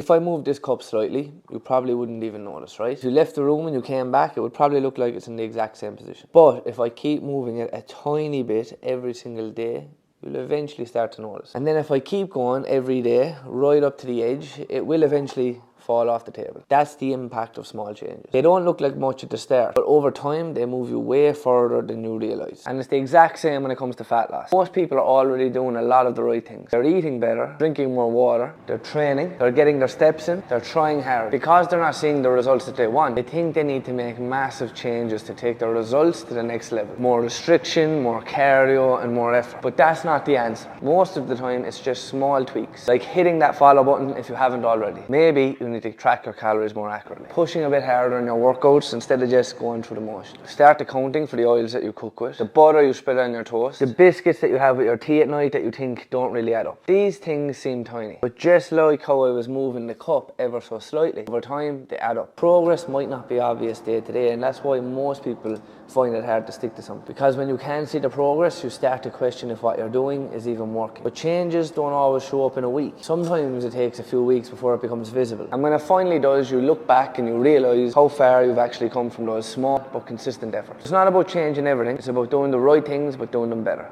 If I moved this cup slightly, you probably wouldn't even notice, right? If you left the room and you came back, it would probably look like it's in the exact same position. But if I keep moving it a tiny bit every single day, you'll eventually start to notice. And then if I keep going every day, right up to the edge, it will eventually fall off the table. That's the impact of small changes. They don't look like much at the start, but over time they move you way further than you realise. And it's the exact same when it comes to fat loss. Most people are already doing a lot of the right things. They're eating better, drinking more water, they're training, they're getting their steps in, they're trying hard. Because they're not seeing the results that they want, they think they need to make massive changes to take their results to the next level. More restriction, more cardio, and more effort. But that's not the answer. Most of the time it's just small tweaks, like hitting that follow button if you haven't already. Maybe you need to track your calories more accurately. Pushing a bit harder in your workouts instead of just going through the motion. Start accounting for the oils that you cook with, the butter you spread on your toast, the biscuits that you have with your tea at night that you think don't really add up. These things seem tiny, but just like how I was moving the cup ever so slightly, over time they add up. Progress might not be obvious day to day, and that's why most people find it hard to stick to something. Because when you can't see the progress, you start to question if what you're doing is even working. But changes don't always show up in a week. Sometimes it takes a few weeks before it becomes visible. And when it finally does, you look back and you realise how far you've actually come from those small but consistent efforts. It's not about changing everything, it's about doing the right things but doing them better.